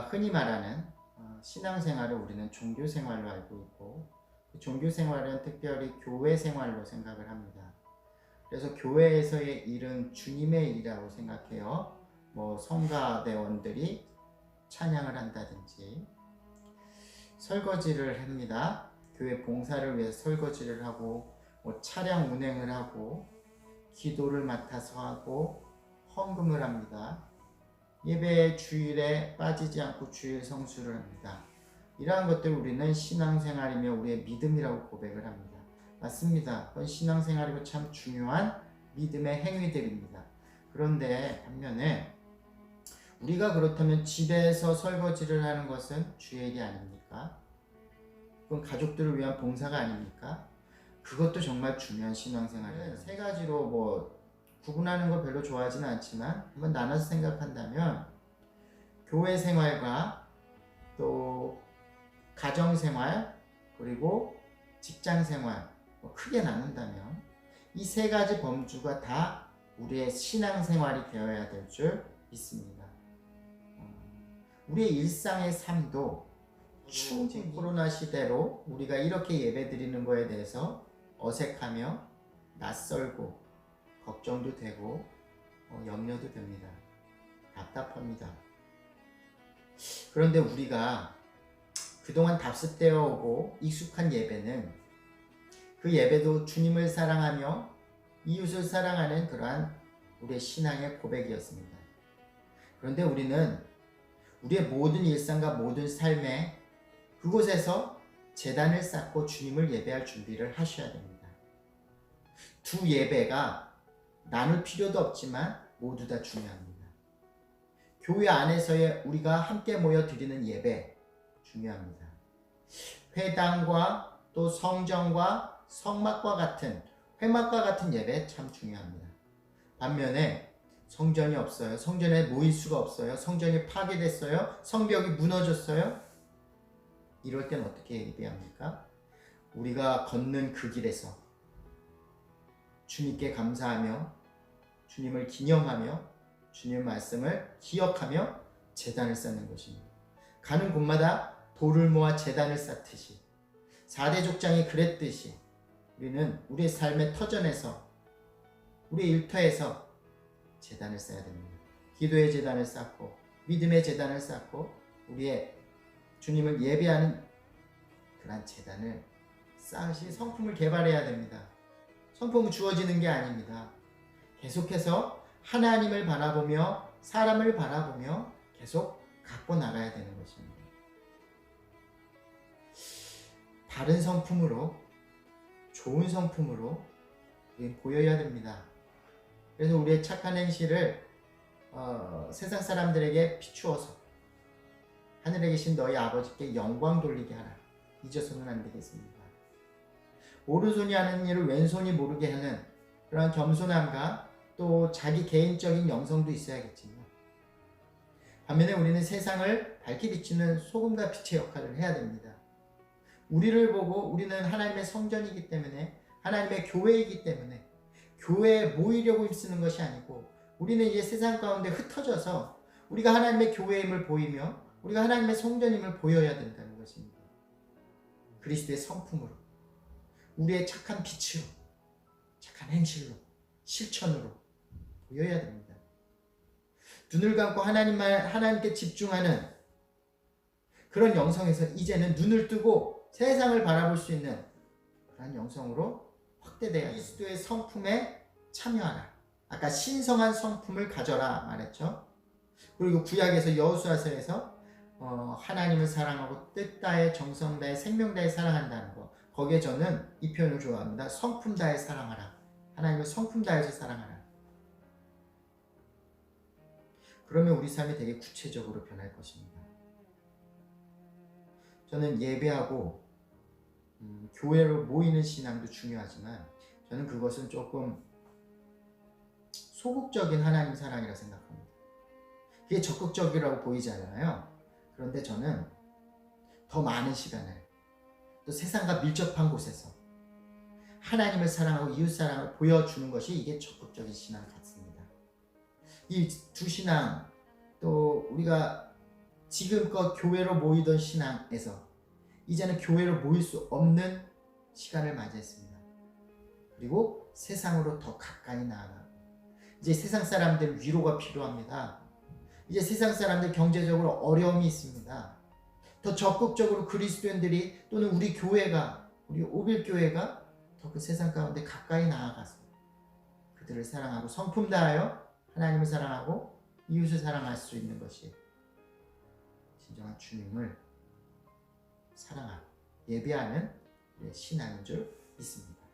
흔히 말하는 신앙생활을 우리는 종교생활로 알고 있고, 그 종교생활은 특별히 교회생활로 생각을 합니다. 그래서 교회에서의 일은 주님의 일이라고 생각해요. 성가대원들이 찬양을 한다든지 설거지를 합니다. 교회 봉사를 위해서 설거지를 하고, 차량 운행을 하고, 기도를 맡아서 하고, 헌금을 합니다. 예배 주일에 빠지지 않고 주일 성수를 합니다. 이러한 것들 우리는 신앙생활이며 우리의 믿음이라고 고백을 합니다. 맞습니다. 그건 신앙생활이고 참 중요한 믿음의 행위들입니다. 그런데 반면에 우리가 그렇다면 집에서 설거지를 하는 것은 주의 일이 아닙니까? 그건 가족들을 위한 봉사가 아닙니까? 그것도 정말 중요한 신앙생활이에요. 세 가지로 구분하는 걸 별로 좋아하지는 않지만 한번 나눠서 생각한다면, 교회 생활과 또 가정 생활 그리고 직장 생활 크게 나눈다면 이 세 가지 범주가 다 우리의 신앙 생활이 되어야 될 줄 믿습니다. 우리의 일상의 삶도 충분히 코로나 시대로 우리가 이렇게 예배 드리는 거에 대해서 어색하며 낯설고 걱정도 되고 염려도 됩니다. 답답합니다. 그런데 우리가 그동안 답습되어 오고 익숙한 예배는, 그 예배도 주님을 사랑하며 이웃을 사랑하는 그러한 우리의 신앙의 고백이었습니다. 그런데 우리는 우리의 모든 일상과 모든 삶에 그곳에서 제단을 쌓고 주님을 예배할 준비를 하셔야 됩니다. 두 예배가 나눌 필요도 없지만 모두 다 중요합니다. 교회 안에서의 우리가 함께 모여 드리는 예배 중요합니다. 회당과 또 성전과 성막과 같은, 회막과 같은 예배 참 중요합니다. 반면에 성전이 없어요. 성전에 모일 수가 없어요. 성전이 파괴됐어요. 성벽이 무너졌어요. 이럴 땐 어떻게 예배합니까? 우리가 걷는 그 길에서 주님께 감사하며 주님을 기념하며 주님 말씀을 기억하며 제단을 쌓는 것입니다. 가는 곳마다 돌을 모아 제단을 쌓듯이, 4대 족장이 그랬듯이 우리는 우리의 삶의 터전에서, 우리의 일터에서 제단을 쌓아야 됩니다. 기도의 제단을 쌓고 믿음의 제단을 쌓고 우리의 주님을 예배하는 그런 제단을 쌓으시 성품을 개발해야 됩니다. 성품은 주어지는 게 아닙니다. 계속해서 하나님을 바라보며 사람을 바라보며 계속 갖고 나가야 되는 것입니다. 바른 성품으로, 좋은 성품으로 보여야 됩니다. 그래서 우리의 착한 행실을 세상 사람들에게 비추어서 하늘에 계신 너희 아버지께 영광 돌리게 하라. 잊어서는 안 되겠습니다. 오른손이 하는 일을 왼손이 모르게 하는 그러한 겸손함과 또 자기 개인적인 영성도 있어야겠지만, 반면에 우리는 세상을 밝히 비추는 소금과 빛의 역할을 해야 됩니다. 우리를 보고 우리는 하나님의 성전이기 때문에, 하나님의 교회이기 때문에 교회에 모이려고 힘쓰는 것이 아니고, 우리는 이제 세상 가운데 흩어져서 우리가 하나님의 교회임을 보이며 우리가 하나님의 성전임을 보여야 된다는 것입니다. 그리스도의 성품으로, 우리의 착한 빛으로, 착한 행실로, 실천으로 보여야 됩니다. 눈을 감고 하나님께 집중하는 그런 영성에서 이제는 눈을 뜨고 세상을 바라볼 수 있는 그런 영성으로 확대돼야 합니다. 그리스도의 성품에 참여하라. 아까 신성한 성품을 가져라 말했죠. 그리고 구약에서 여호수아서에서 하나님을 사랑하고 뜻 다해 정성 다해 생명 다해 사랑한다는 거, 거기에 저는 이 표현을 좋아합니다. 성품 다해 사랑하라. 하나님을 성품 다해서 사랑하라. 그러면 우리 삶이 되게 구체적으로 변할 것입니다. 저는 예배하고 교회로 모이는 신앙도 중요하지만 저는 그것은 조금 소극적인 하나님 사랑이라 생각합니다. 그게 적극적이라고 보이잖아요. 그런데 저는 더 많은 시간을 또 세상과 밀접한 곳에서 하나님을 사랑하고 이웃 사랑을 보여주는 것이 이게 적극적인 신앙 같습니다. 이 두 신앙, 또 우리가 지금껏 교회로 모이던 신앙에서 이제는 교회로 모일 수 없는 시간을 맞이했습니다. 그리고 세상으로 더 가까이 나아가고, 이제 세상 사람들 위로가 필요합니다. 이제 세상 사람들 경제적으로 어려움이 있습니다. 더 적극적으로 그리스도인들이 또는 우리 교회가, 우리 오빌교회가 더 그 세상 가운데 가까이 나아가서 그들을 사랑하고 성품 다하여 하나님을 사랑하고 이웃을 사랑할 수 있는 것이 진정한 주님을 사랑하고 예배하는 신앙인 줄 믿습니다.